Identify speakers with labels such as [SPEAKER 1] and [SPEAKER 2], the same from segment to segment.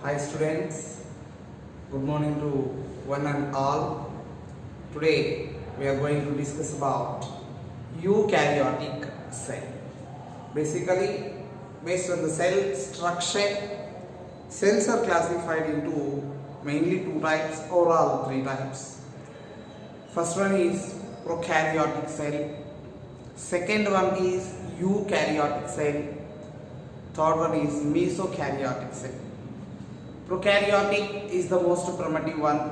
[SPEAKER 1] Hi students, good morning to one and all. Today we are going to discuss about eukaryotic cell. Basically, based on the cell structure, cells are classified into mainly two types, overall three types. First one is prokaryotic cell, second one is eukaryotic cell, third one is mesokaryotic cell. Prokaryotic is the most primitive one,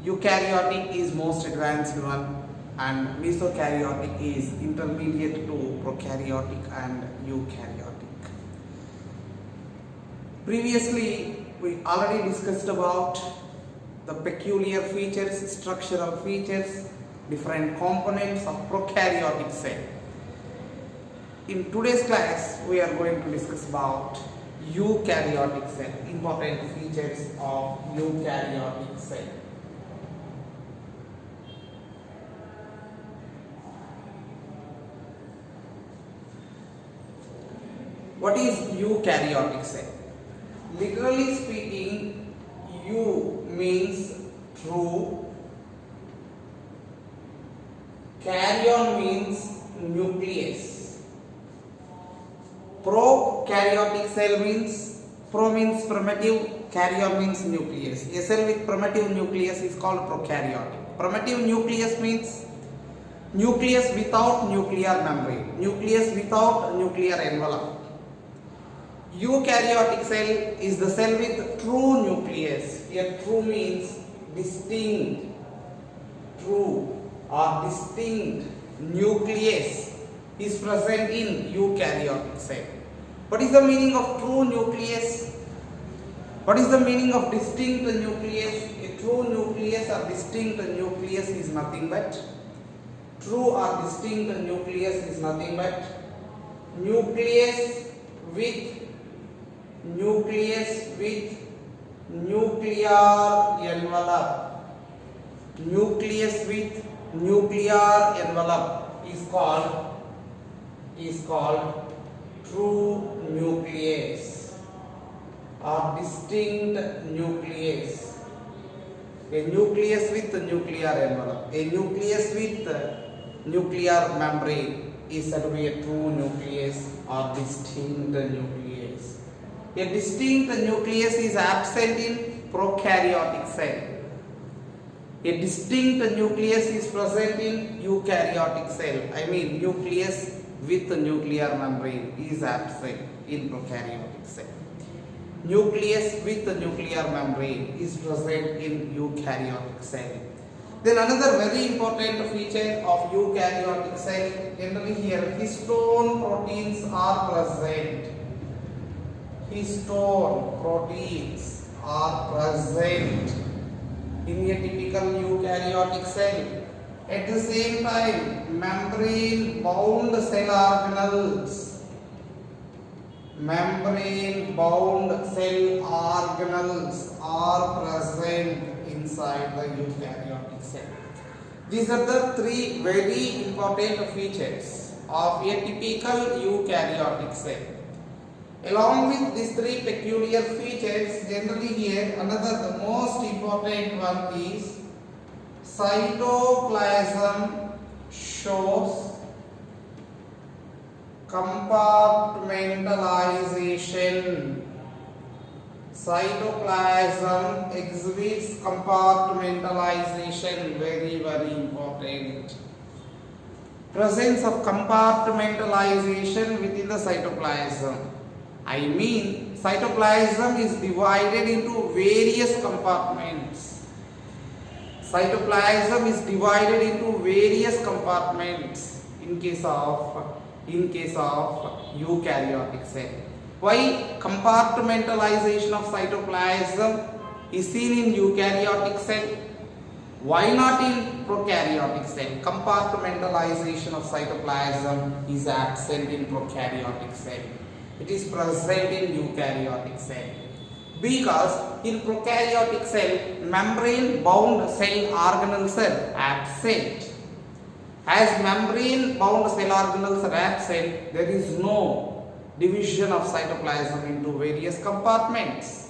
[SPEAKER 1] eukaryotic is most advanced one, and mesokaryotic is intermediate to prokaryotic and eukaryotic. Previously, we already discussed about the peculiar features, structural features, different components of prokaryotic cell. In today's class, we are going to discuss about eukaryotic cell, important features of eukaryotic cell. What is eukaryotic cell? Literally speaking, eu means true, karyon means nucleus. Prokaryotic cell means, pro means primitive, karyon means nucleus. A cell with primitive nucleus is called prokaryotic. Primitive nucleus means nucleus without nuclear membrane, nucleus without nuclear envelope. Eukaryotic cell is the cell with true nucleus. Here true means distinct, true or distinct nucleus is present in eukaryotic cell. What is the meaning of true nucleus? What is the meaning of distinct nucleus? A true nucleus or distinct nucleus is nothing but, true or distinct nucleus is nothing but nucleus with nuclear envelope. Nucleus with nuclear envelope is called true nucleus or distinct nucleus. A nucleus with nuclear envelope, a nucleus with nuclear membrane is said to be a true nucleus or distinct nucleus. A distinct nucleus is absent in prokaryotic cell. A distinct nucleus is present in eukaryotic cell. I mean nucleus with nuclear membrane is absent in prokaryotic cell. Nucleus with nuclear membrane is present in eukaryotic cell. Then another very important feature of eukaryotic cell, generally here histone proteins are present. Histone proteins are present in a typical eukaryotic cell. At the same time, membrane bound cell organelles are present inside the eukaryotic cell. These are the three very important features of a typical eukaryotic cell. Along with these three peculiar features, generally here another the most important one is cytoplasm shows compartmentalization. Cytoplasm exhibits compartmentalization, very important. Presence of compartmentalization within the cytoplasm. I mean, cytoplasm is divided into various compartments. Cytoplasm is divided into various compartments in case of eukaryotic cell. Why compartmentalization of cytoplasm is seen in eukaryotic cell? Why not in prokaryotic cell? Compartmentalization of cytoplasm is absent in prokaryotic cell. It is present in eukaryotic cell. Because in prokaryotic cell, membrane bound cell organelles are absent. As membrane bound cell organelles are absent, there is no division of cytoplasm into various compartments.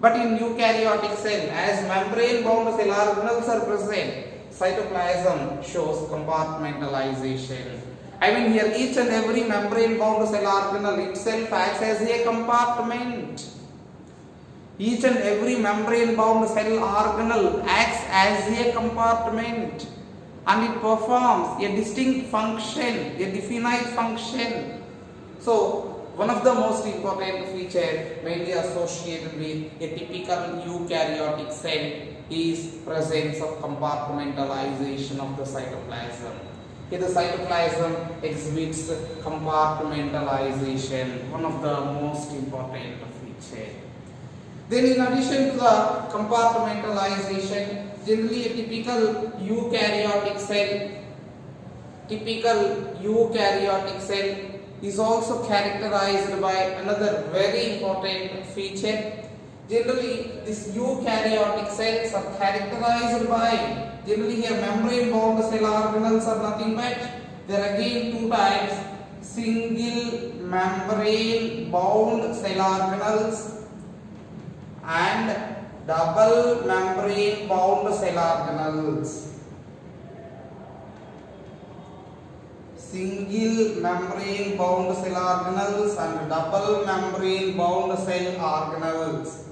[SPEAKER 1] But in eukaryotic cell, as membrane bound cell organelles are present, cytoplasm shows compartmentalization. I mean here each and every membrane bound cell organelle itself acts as a compartment. Each and every membrane bound cell organelle acts as a compartment and it performs a distinct function, a definite function. So one of the most important features mainly associated with a typical eukaryotic cell is presence of compartmentalization of the cytoplasm. Here the cytoplasm exhibits compartmentalization, one of the most important features. Then in addition to the compartmentalization, generally a typical eukaryotic cell is also characterized by another very important feature. Generally, these eukaryotic cells are characterized by, generally here membrane bound cell organelles are nothing but, there are again two types, single membrane bound cell organelles and double membrane bound cell organelles. Single membrane bound cell organelles and double membrane bound cell organelles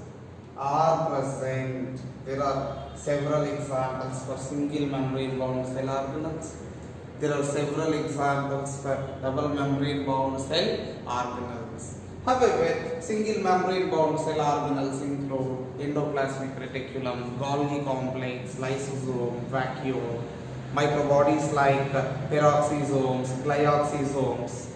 [SPEAKER 1] are present. There are several examples for single membrane bound cell organelles. There are several examples for double membrane bound cell organelles. However, single membrane bound cell organelles include endoplasmic reticulum, Golgi complex, lysosome, vacuole, microbodies like peroxisomes, glyoxysomes.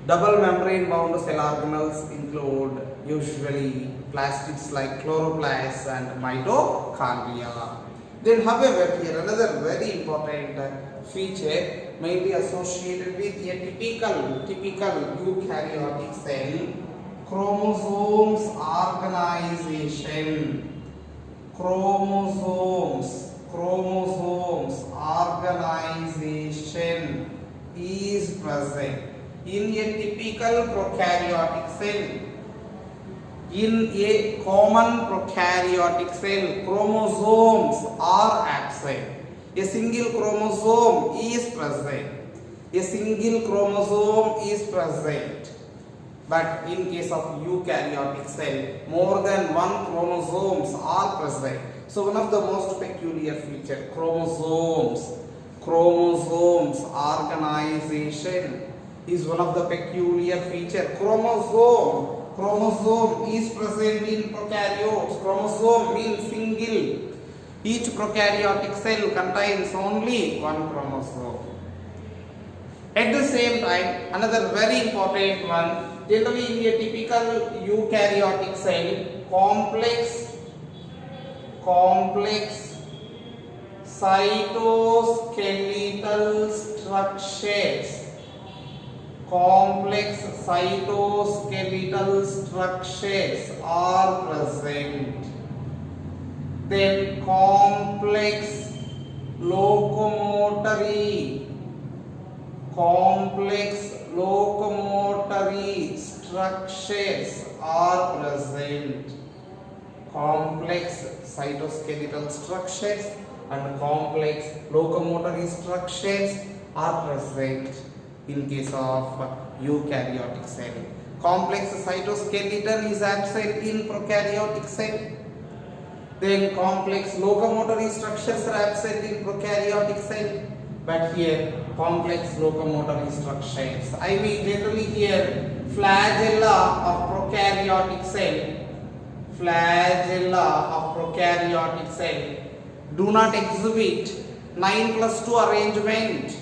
[SPEAKER 1] Double membrane bound cell organelles include usually plastids like chloroplasts and mitochondria. Then however, here another very important feature mainly associated with a typical eukaryotic cell, chromosomes organization. Chromosomes organization is present in a typical prokaryotic cell. In a common prokaryotic cell, chromosomes are absent. A single chromosome is present. But in case of eukaryotic cell, more than one chromosomes are present. So one of the most peculiar feature, chromosomes organization is one of the peculiar feature. Chromosome is present in prokaryotes. Chromosome means single. Each prokaryotic cell contains only one chromosome. At the same time, another very important one, generally in a typical eukaryotic cell, complex cytoskeletal structures. Complex cytoskeletal structures are present. Then complex locomotory structures are present. Complex cytoskeletal structures and complex locomotory structures are present in case of eukaryotic cell. Complex cytoskeleton is absent in prokaryotic cell. Then complex locomotory structures are absent in prokaryotic cell. But here complex locomotory structures, I mean generally here flagella of prokaryotic cell do not exhibit 9+2 arrangement.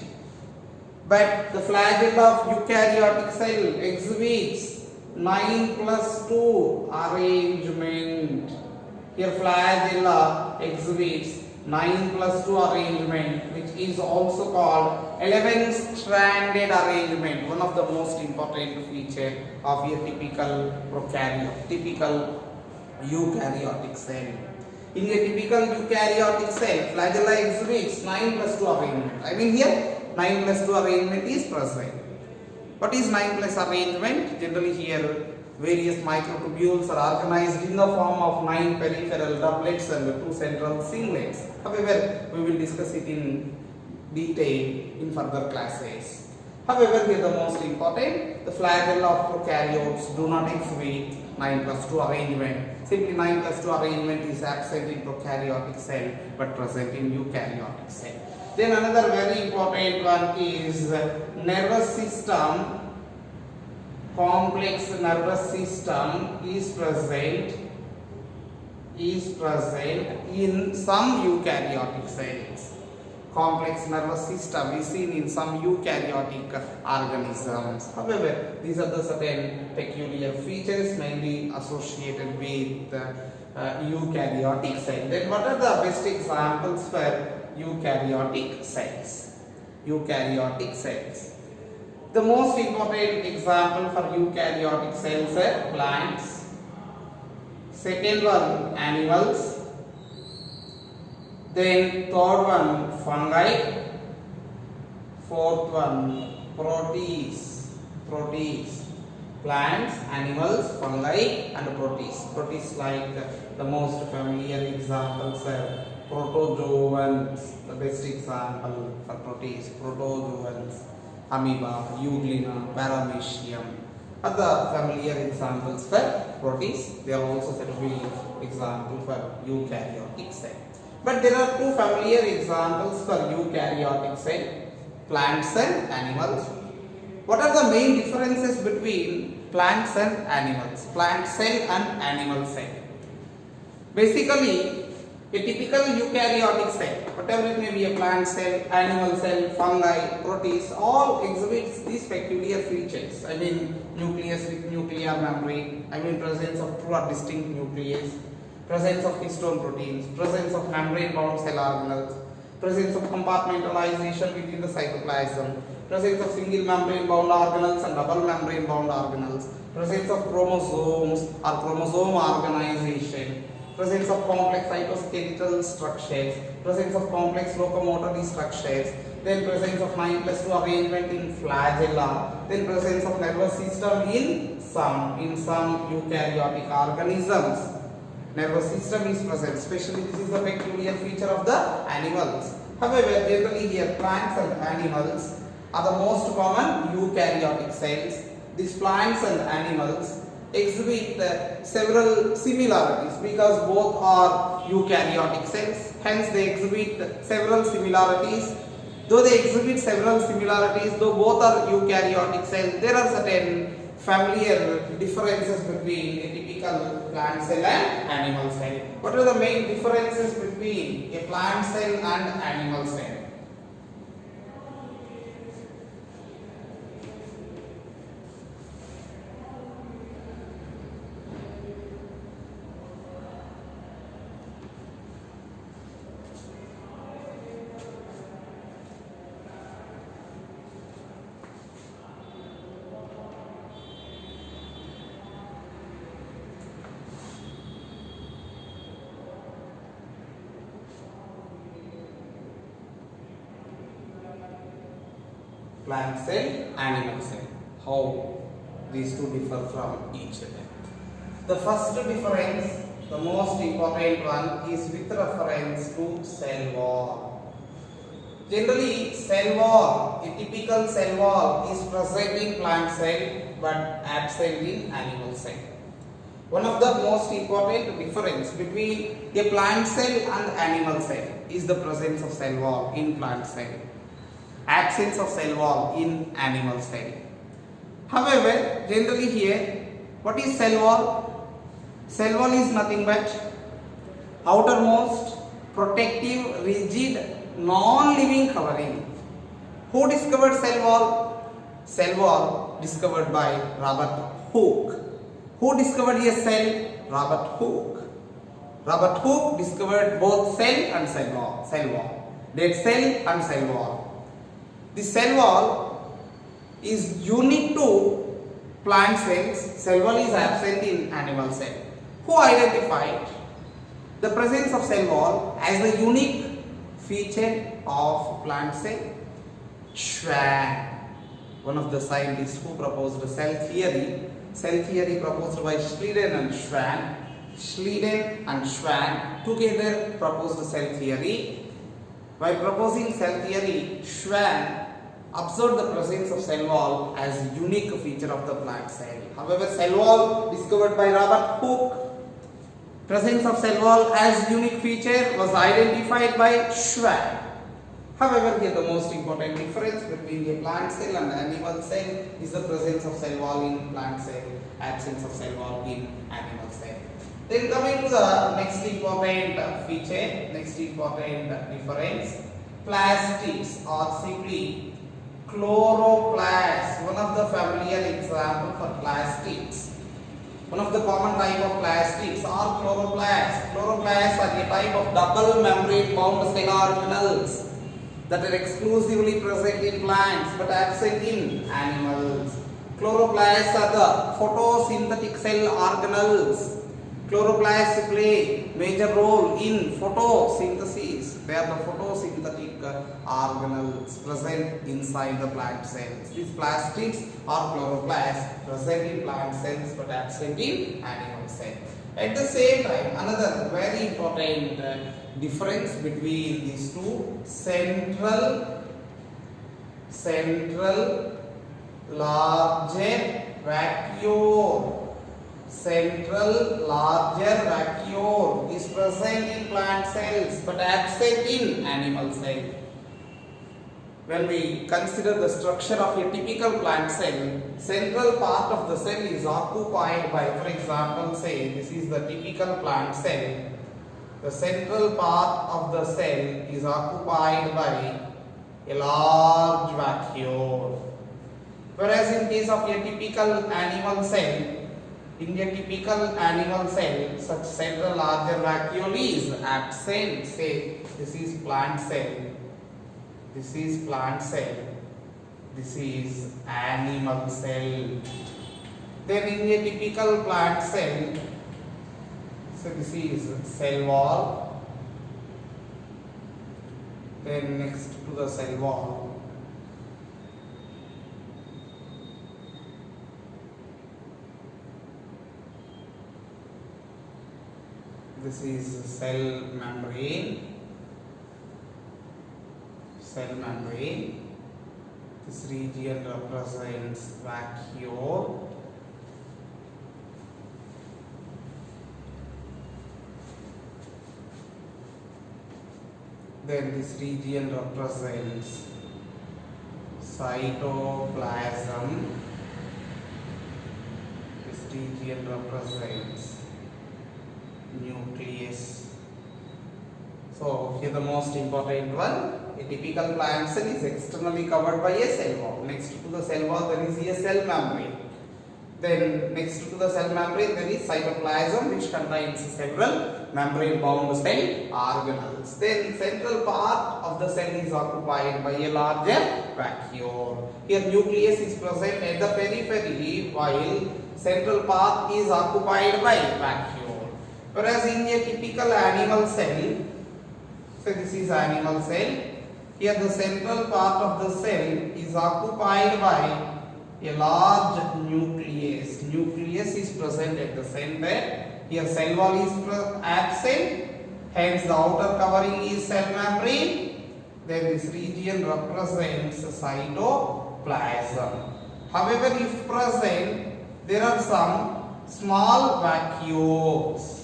[SPEAKER 1] But the flagella of eukaryotic cell exhibits 9+2 arrangement. Here flagella exhibits 9+2 arrangement, which is also called 11-stranded arrangement, one of the most important feature of a typical eukaryotic cell. In a typical eukaryotic cell, flagella exhibits 9+2 arrangement. I mean here 9+2 arrangement is present. What is 9+ arrangement? Generally here Various microtubules are organized in the form of 9 peripheral doublets and 2 central singlets. However, we will discuss it in detail in further classes. However, here the most important, the flagella of prokaryotes do not exhibit 9+2 arrangement. Simply 9+2 arrangement is absent in prokaryotic cell but present in eukaryotic cell. Then another very important one is nervous system. Complex nervous system is present in some eukaryotic cells. Complex nervous system is seen in some eukaryotic organisms. However, these are the certain peculiar features mainly associated with eukaryotic cells. Then what are the best examples for eukaryotic cells? Eukaryotic cells. The most important example for eukaryotic cells are plants. Second one, animals. Then third one, fungi. Fourth one, protists. Plants, animals, fungi and protists. Protists like the most familiar examples are protozoans. The best example for protists, protozoans. Amoeba, euglena, paramecium are the familiar examples for protists. They are also said to be example for eukaryotic cell. But there are two familiar examples for eukaryotic cell, plants and animals. What are the main differences between plants and animals? Plant cell and animal cell. Basically, a typical eukaryotic cell, whatever it may be, a plant cell, animal cell, fungi, protists, all exhibits these peculiar features. I mean, nucleus with nuclear membrane, presence of two or distinct nucleus, presence of histone proteins, presence of membrane bound cell organelles, presence of compartmentalization within the cytoplasm, presence of single membrane bound organelles and double membrane bound organelles, presence of chromosomes or chromosome organization, presence of complex cytoskeletal structures, presence of complex locomotory structures, then presence of 9+2 arrangement in flagella, then presence of nervous system in some eukaryotic organisms. Nervous system is present, especially this is the peculiar feature of the animals. However, generally here plants and animals are the most common eukaryotic cells. These plants and animals exhibit several similarities because both are eukaryotic cells, hence they exhibit several similarities. Though they exhibit several similarities, though both are eukaryotic cells, there are certain familiar differences between a typical plant cell and animal cell. What are the main differences between a plant cell and animal cell? Plant cell, animal cell. How these two differ from each other? The first difference, the most important one, is with reference to cell wall. Generally, cell wall, a typical cell wall is present in plant cell but absent in animal cell. One of the most important difference between a plant cell and animal cell is the presence of cell wall in plant cell, absence of cell wall in animal cell. However, generally here, what is cell wall? Cell wall is nothing but outermost protective, rigid, non-living covering. Who discovered cell wall? Cell wall discovered by Robert Hooke. Who discovered a cell? Robert Hooke. Robert Hooke discovered both cell and cell wall. Dead cell and cell wall. The cell wall is unique to plant cells. Cell wall is absent in animal cell. Who identified the presence of cell wall as the unique feature of plant cell? Schwann, one of the scientists who proposed cell theory, cell theory proposed by Schleiden and Schwann. Schleiden and Schwann together proposed cell theory. By proposing cell theory, Schwann observed the presence of cell wall as a unique feature of the plant cell. However, cell wall discovered by Robert Hooke, presence of cell wall as unique feature was identified by Schwann. However, here the most important difference between a plant cell and animal cell is the presence of cell wall in plant cell, absence of cell wall in animal cell. Then coming to the next important feature, next important difference, plastics are simply chloroplasts. One of the familiar example for plastics. One of the common type of plastics are chloroplasts. Chloroplasts are a type of double membrane bound cell organelles that are exclusively present in plants but absent in animals. Chloroplasts are the photosynthetic cell organelles. Chloroplasts play major role in photosynthesis. They are the photosynthetic organelles present inside the plant cells. These plastics are chloroplasts present in plant cells but absent in animal cells. At the same time, another very important difference between these two, central larger vacuole. Central larger vacuole is present in plant cells but absent in animal cells. When we consider the structure of a typical plant cell, central part of the cell is occupied by, for example, say this is the typical plant cell. The central part of the cell is occupied by a large vacuole. Whereas in case of a typical animal cell, in a typical animal cell, such central larger vacuole is absent. Say this is plant cell, this is plant cell, this is animal cell. Then in a typical plant cell, so this is cell wall. Then next to the cell wall, this is cell membrane. Cell membrane. This region represents vacuole. Then this region represents cytoplasm. This region represents nucleus. So here the most important one, a typical plant cell is externally covered by a cell wall. Next to the cell wall there is a cell membrane. Then next to the cell membrane there is cytoplasm, which contains several membrane bound cell organelles. Then central part of the cell is occupied by a larger vacuole. Here nucleus is present at the periphery while central part is occupied by vacuole. Whereas in a typical animal cell, so this is animal cell, here the central part of the cell is occupied by a large nucleus. Nucleus is present at the center. Here cell wall is absent, hence the outer covering is cell membrane. Then this region represents cytoplasm. However, if present, there are some small vacuoles.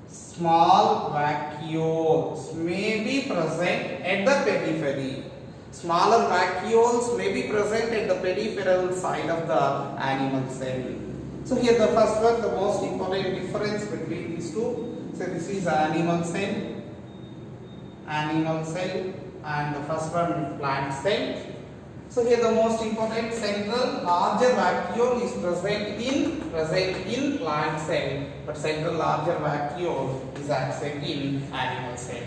[SPEAKER 1] Small vacuoles may be present at the periphery. Smaller vacuoles may be present at the peripheral side of the animal cell. So here the first one, the most important difference between these two. So this is animal cell, and the first one plant cell. So here the most important, central larger vacuole is present in plant cell, but central larger vacuole is absent in animal cell.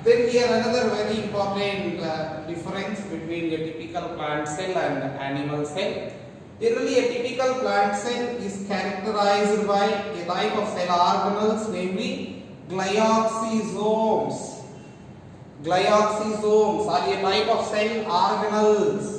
[SPEAKER 1] Then here another very important difference between a typical plant cell and animal cell. Generally a typical plant cell is characterized by a type of cell organelles, namely glyoxysomes. Glyoxysomes are a type of cell organelles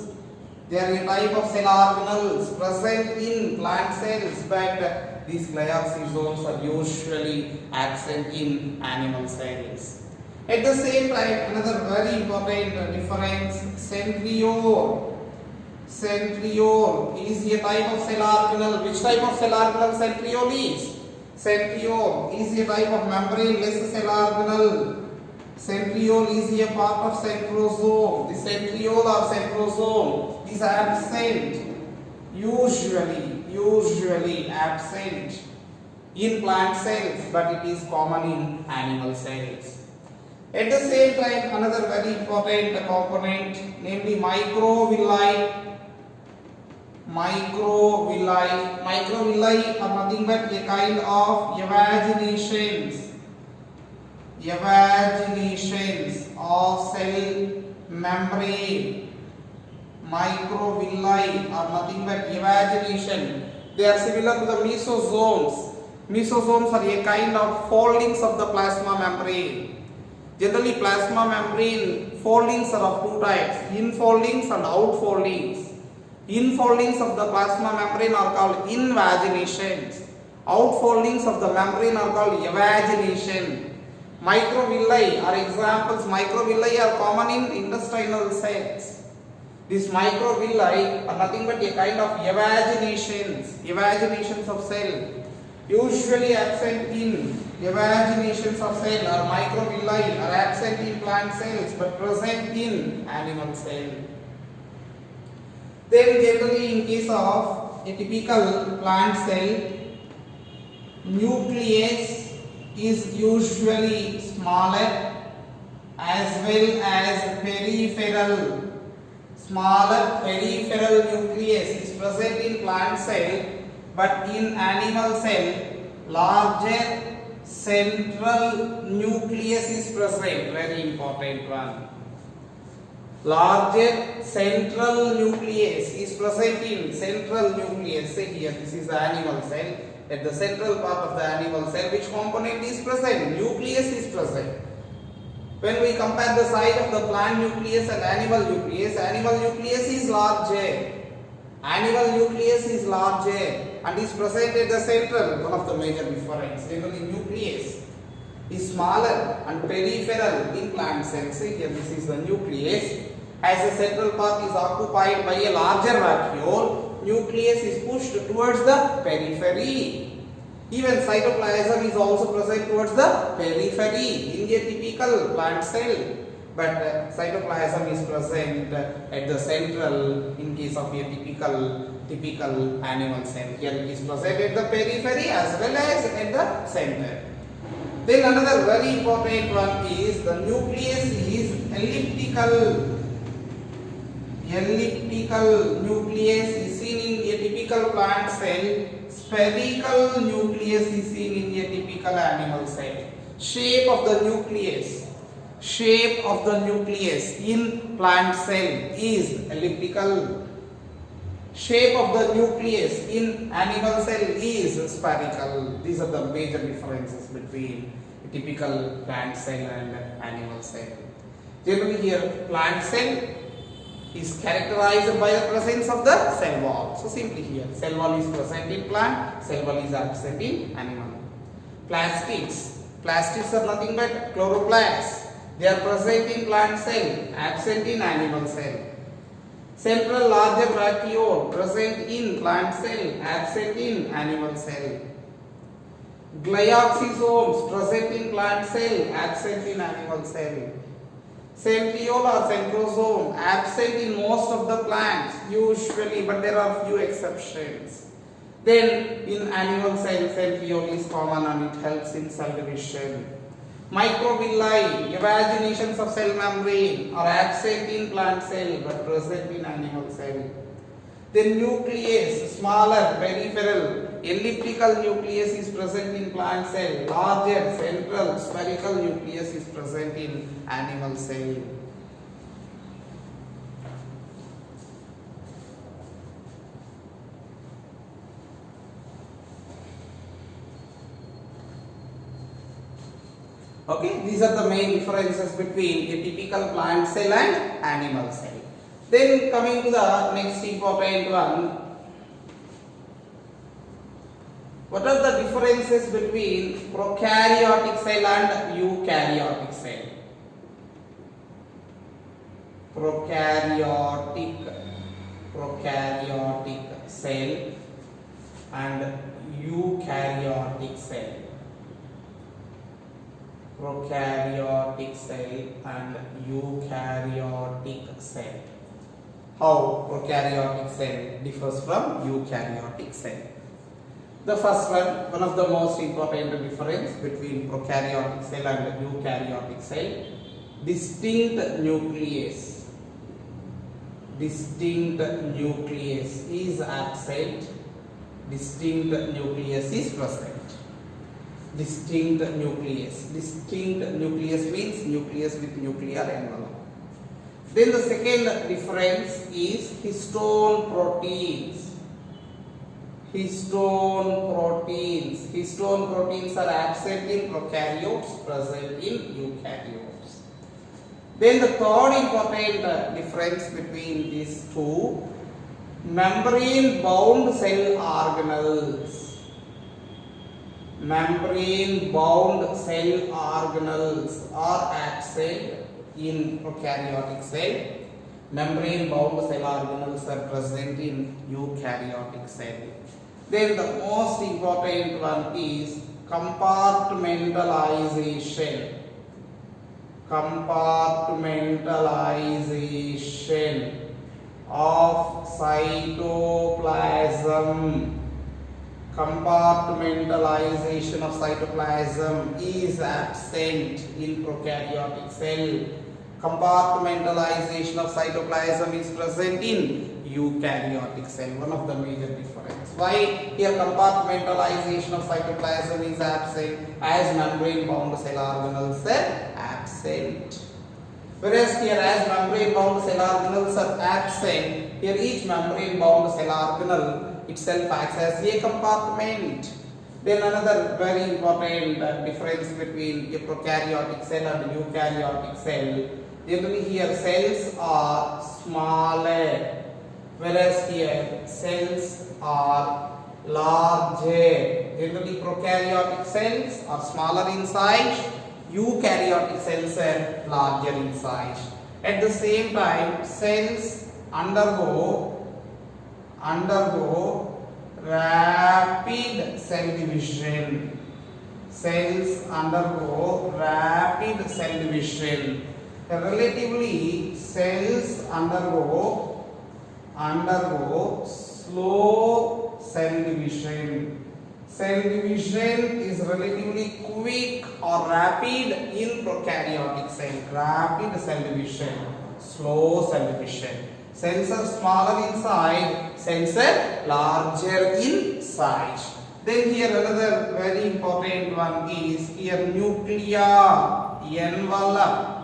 [SPEAKER 1] They are a type of cell organelles present in plant cells, but these glyoxysomes are usually absent in animal cells. At the same time, another very important difference, centriole. Centriole is a type of cell organelle. Which type of cell organelle centriole is? Centriole is a type of membrane-less cell organelle. Centriole is a part of centrosome. The centriole or centrosome is absent, usually absent in plant cells, but it is common in animal cells. At the same time, another very important component, namely microvilli. Microvilli are nothing but a kind of evaginations of cell membrane. Microvilli are nothing but evagination. They are similar to the mesosomes. Mesosomes are a kind of foldings of the plasma membrane. Generally, plasma membrane foldings are of two types, infoldings and outfoldings. Infoldings of the plasma membrane are called invaginations. Outfoldings of the membrane are called evagination. Microvilli are examples. Microvilli are common in intestinal cells. These microvilli are nothing but a kind of evaginations of cell. Usually absent in evaginations of cell or microvilli are absent in plant cells but present in animal cell. Then generally in case of a typical plant cell, nucleus is usually smaller as well as peripheral. Smaller peripheral nucleus is present in plant cell, but in animal cell, larger central nucleus is present. Very important one. Larger central nucleus is present in central nucleus. Say here, this is the animal cell. At the central part of the animal cell, which component is present? Nucleus is present. When we compare the size of the plant nucleus and animal nucleus is larger. Animal nucleus is larger and is present at the central. One of the major difference. Generally, nucleus is smaller and peripheral in plant cells. See here, this is the nucleus. As the central part is occupied by a larger vacuole, nucleus is pushed towards the periphery. Even cytoplasm is also present towards the periphery in a typical plant cell. But cytoplasm is present at the central in case of a typical animal cell. Here it is present at the periphery as well as at the center. Then another very important one is the nucleus is elliptical. Elliptical nucleus is seen in a typical plant cell. Spherical nucleus is seen in a typical animal cell. Shape of the nucleus in plant cell is elliptical. Shape of the nucleus in animal cell is spherical. These are the major differences between a typical plant cell and animal cell. Generally here, plant cell is characterized by the presence of the cell wall. So simply here, cell wall is present in plant, cell wall is absent in animal. Plastics are nothing but chloroplasts. They are present in plant cell, absent in animal cell. Central larger vacuole present in plant cell, absent in animal cell. Glyoxysomes present in plant cell, absent in animal cell. Centriole or centrosome absent in most of the plants usually, but there are few exceptions. Then in animal cell, centriole is common and it helps in cell division. Microvilli, evaginations of cell membrane, are absent in plant cell but present in animal cell. Then nucleus, smaller, peripheral, elliptical nucleus is present in plant cell. Larger, central, spherical nucleus is present in animal cell. Okay, these are the main differences between a typical plant cell and animal cell. Then coming to the next important one, what are the differences between prokaryotic cell and eukaryotic cell? Prokaryotic cell and eukaryotic cell. Prokaryotic cell and eukaryotic cell. How prokaryotic cell differs from eukaryotic cell? The first one of the most important difference between prokaryotic cell and eukaryotic cell, distinct nucleus. Distinct nucleus is absent, distinct nucleus is present. Distinct nucleus means nucleus with nuclear envelope. Then the second difference is histone proteins. Histone proteins are absent in prokaryotes, present in eukaryotes. Then the third important difference between these two, membrane bound cell organelles. Membrane bound cell organelles are absent in prokaryotic cell. Membrane bound cell organelles are present in eukaryotic cell. Then the most important one is compartmentalization. Compartmentalization of cytoplasm. Compartmentalization of cytoplasm is absent in prokaryotic cell. Compartmentalization of cytoplasm is present in eukaryotic cell. One of the major difference. Why here compartmentalization of cytoplasm is absent, as membrane bound cell organelles are absent. Whereas here, as membrane bound cell organelles are absent, here each membrane bound cell organelle itself acts as a compartment. Then another very important difference between a prokaryotic cell and eukaryotic cell. Generally here cells are smaller, whereas here cells are larger. Generally prokaryotic cells are smaller in size, eukaryotic cells are larger in size. At the same time, cells undergo rapid cell division. Cells undergo rapid cell division. Relatively, cells undergo slow cell division. Cell division is relatively quick or rapid in prokaryotic cell. Rapid cell division, slow cell division. Cells are smaller in size, cells are larger in size. Then here another very important one is here nuclear envelope.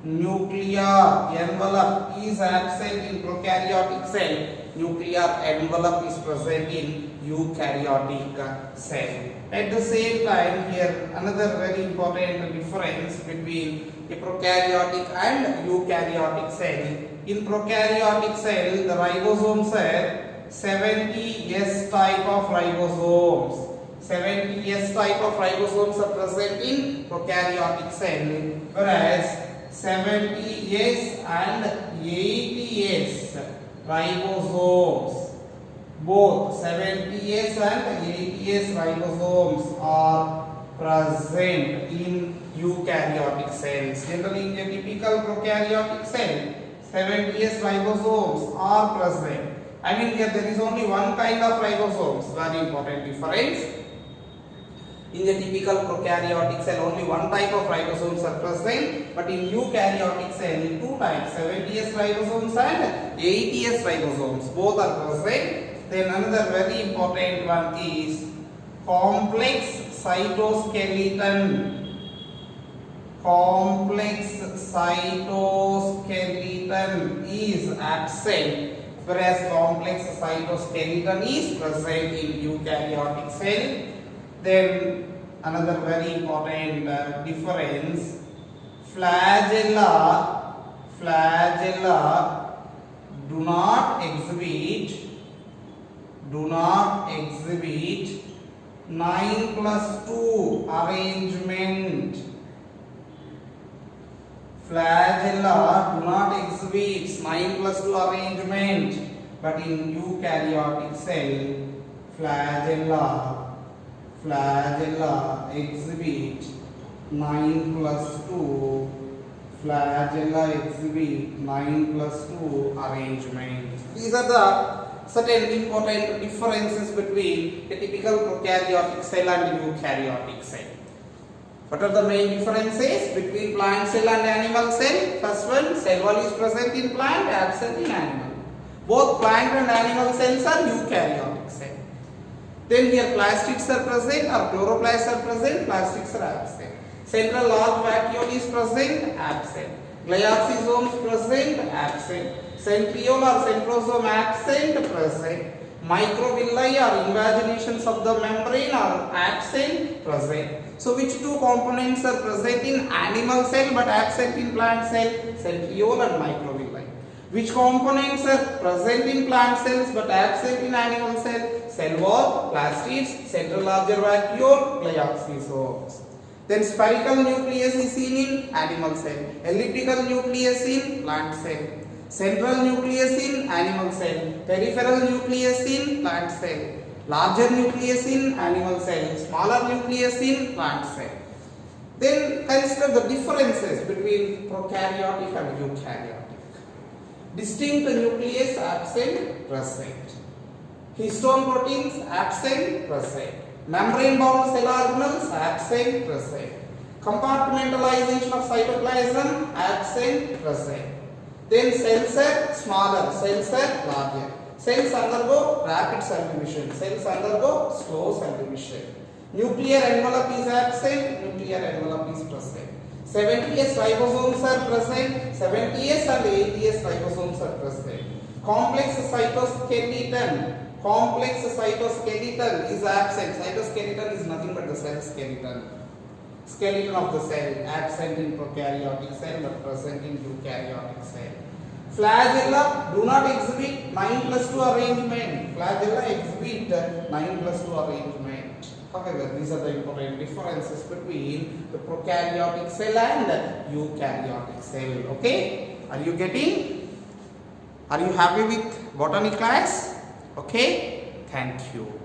[SPEAKER 1] Nuclear envelope is absent in prokaryotic cell. Nuclear envelope is present in eukaryotic cell. At the same time, here another very important difference between a prokaryotic and eukaryotic cell. In prokaryotic cell, the ribosomes are 70S type of ribosomes. 70S type of ribosomes are present in prokaryotic cell, whereas 70S and 80S ribosomes, both 70S and 80S ribosomes are present in eukaryotic cells. Generally, in a typical prokaryotic cell, 70S ribosomes are present. I mean, here there is only one kind of ribosomes. Very important difference. In the typical prokaryotic cell, only one type of ribosomes are present, but in eukaryotic cell, two types, 70S ribosomes and 80S ribosomes, both are present. Then another very important one is complex cytoskeleton. Complex cytoskeleton is absent, whereas complex cytoskeleton is present in eukaryotic cell. Then another very important difference, flagella do not exhibit 9+2 arrangement. Flagella do not exhibit 9+2 arrangement, but in eukaryotic cell flagella exhibit 9+2 arrangement. These are the certain important differences between a typical prokaryotic cell and eukaryotic cell. What are the main differences between plant cell and animal cell? First one, cell wall is present in plant, absent in animal. Both plant and animal cells are eukaryotic cell. Then here plastids are present or chloroplasts are present, plastids are absent. Central large vacuole is present, absent. Glyoxysomes present, absent. Centriole or centrosome absent, present. Microvilli or invaginations of the membrane are absent, present. So which two components are present in animal cell but absent in plant cell? Centriole and microvilli. Which components are present in plant cells but absent in animal cell? Cell wall, plastids, central larger vacuole, glyoxysomes. Then spherical nucleus is seen in animal cell, elliptical nucleus in plant cell, central nucleus in animal cell, peripheral nucleus in plant cell, larger nucleus in animal cell, smaller nucleus in plant cell. Then consider the differences between prokaryotic and eukaryotic. Distinct nucleus absent, present. Histone proteins absent, present. Membrane bound cell organelles absent, present. Compartmentalization of cytoplasm absent, present. Then cells are smaller, cells are larger. Cells undergo rapid subdivision, cells undergo slow subdivision. Nuclear envelope is absent, nuclear envelope is present. 70S ribosomes are present, 70S and 80S ribosomes are present. Complex cytoskeleton is absent. Cytoskeleton is nothing but the cell skeleton. Skeleton of the cell absent in prokaryotic cell but present in eukaryotic cell. Flagella do not exhibit 9+2 arrangement. Flagella exhibit 9+2 arrangement. However, these are the important differences between the prokaryotic cell and the eukaryotic cell. Okay? Are you getting? Are you happy with botany class? Okay? Thank you.